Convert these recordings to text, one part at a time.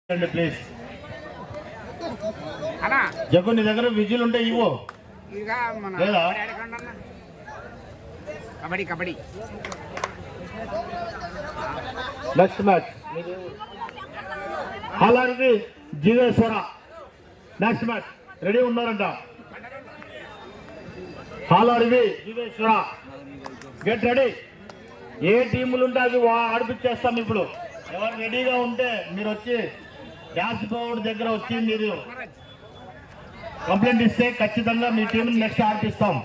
please jug నీ దగ్గర whistle ఉంటే ఇవ్వు లేదా కబడ్డీ కబడ్డీ నెక్స్ట్ మ్యాచ్ హాలారిది జీవేశ్వర నెక్స్ట్ మ్యాచ్ రెడీ ఉన్నారంట హాలారిది జీవేశ్వర గెట్ రెడీ ఏ టీములు ఉంటే అది ఆడిపించేస్తాం ఇప్పుడు ఎవరు రెడీగా ఉంటే మీరు వచ్చి డ్యాన్స్ బోర్డు దగ్గర వచ్చి మీరు కంప్లైంట్ ఇస్తే ఖచ్చితంగా మీ టీంని నెక్స్ట్ ఆడిపిస్తాం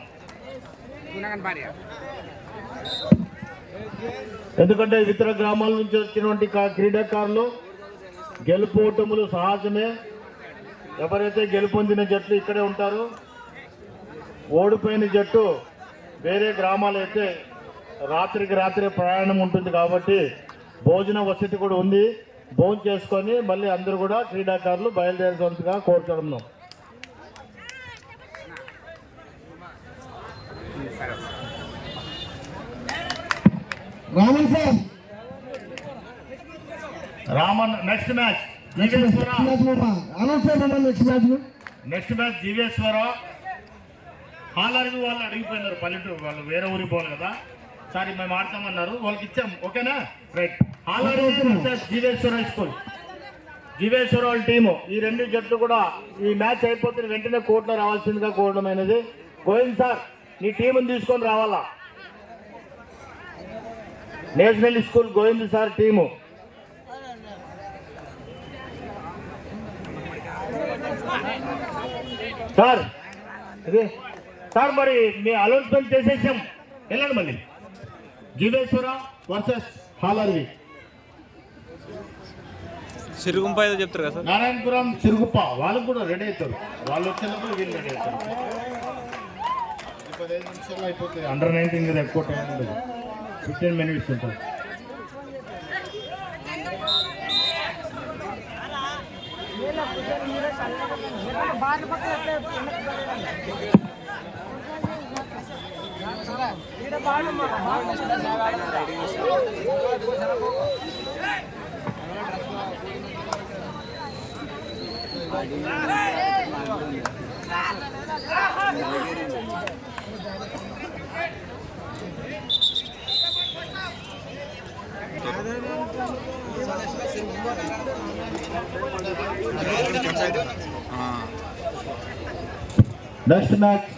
ఎందుకంటే ఇతర గ్రామాల నుంచి వచ్చినటువంటి క్రీడాకారులు గెలుపోటములు సహజమే ఎవరైతే గెలుపొందిన జట్లు ఇక్కడే ఉంటారు ఓడిపోయిన జట్టు వేరే గ్రామాలు అయితే రాత్రికి రాత్రి ప్రయాణం ఉంటుంది కాబట్టి భోజన వసతి కూడా ఉంది భోజనం చేసుకొని మళ్ళీ అందరూ కూడా క్రీడాకారులు బయలుదేరేందుగా కోరుతున్నాం Raman next match next match Jeeveshwara హాలరివి వాళ్ళు అడిగిపోయినారు పల్లెటూరు వాళ్ళు వేరే ఊరికి పోవాలి కదా సారీ మేము ఆడతామన్నారు వాళ్ళకి ఇచ్చాం ఓకేనా రైట్ హాలరి జీవేశ్వర స్కూల్ జీవేశ్వర వాళ్ళ టీము ఈ రెండు జట్లు కూడా ఈ మ్యాచ్ అయిపోతే వెంటనే కోర్టులో రావాల్సిందిగా కోరడమైనది గోవింద్ సార్ నీ టీముని తీసుకొని రావాలా national school Govind sir team sir ఇది సార్ మరి మీ అనౌన్స్మెంట్ చేసేసాం వెళ్ళండి మళ్ళీ జీవేశ్వర వర్సెస్ హాలర్వి సిరుగుంప ఏదో చెప్తారు కదా సార్ నారాయణపురం సిరుగుప్ప వాళ్ళకు కూడా రెడీ అవుతారు వాళ్ళు వచ్చేటప్పుడు వీళ్ళు రెడీ అవుతారు 15 నిమిషాలు అయిపోతుంది అండర్ 19 కదా ఎక్కువ టైం ఉండదు 15 minutes ఉంటుంది నెక్స్ట్ మ్యాచ్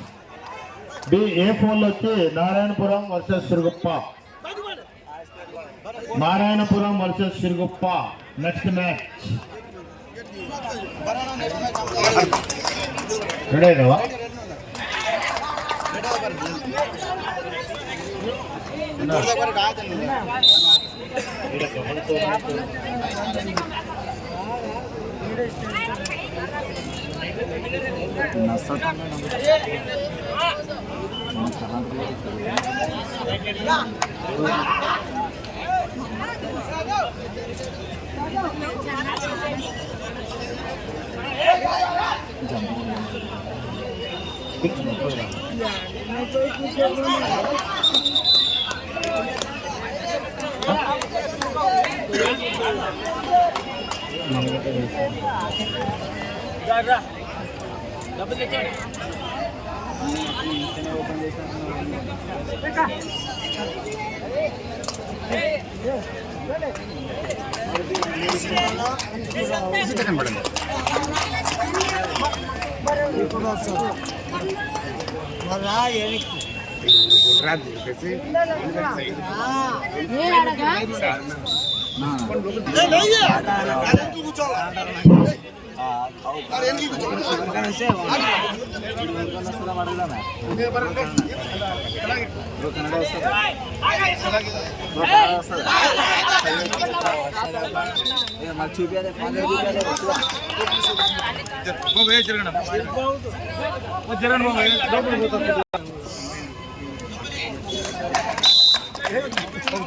A4 వచ్చి Narayanapuram versus Siruguppa Narayanapuram versus Siruguppa next match ready కదా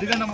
దిగండి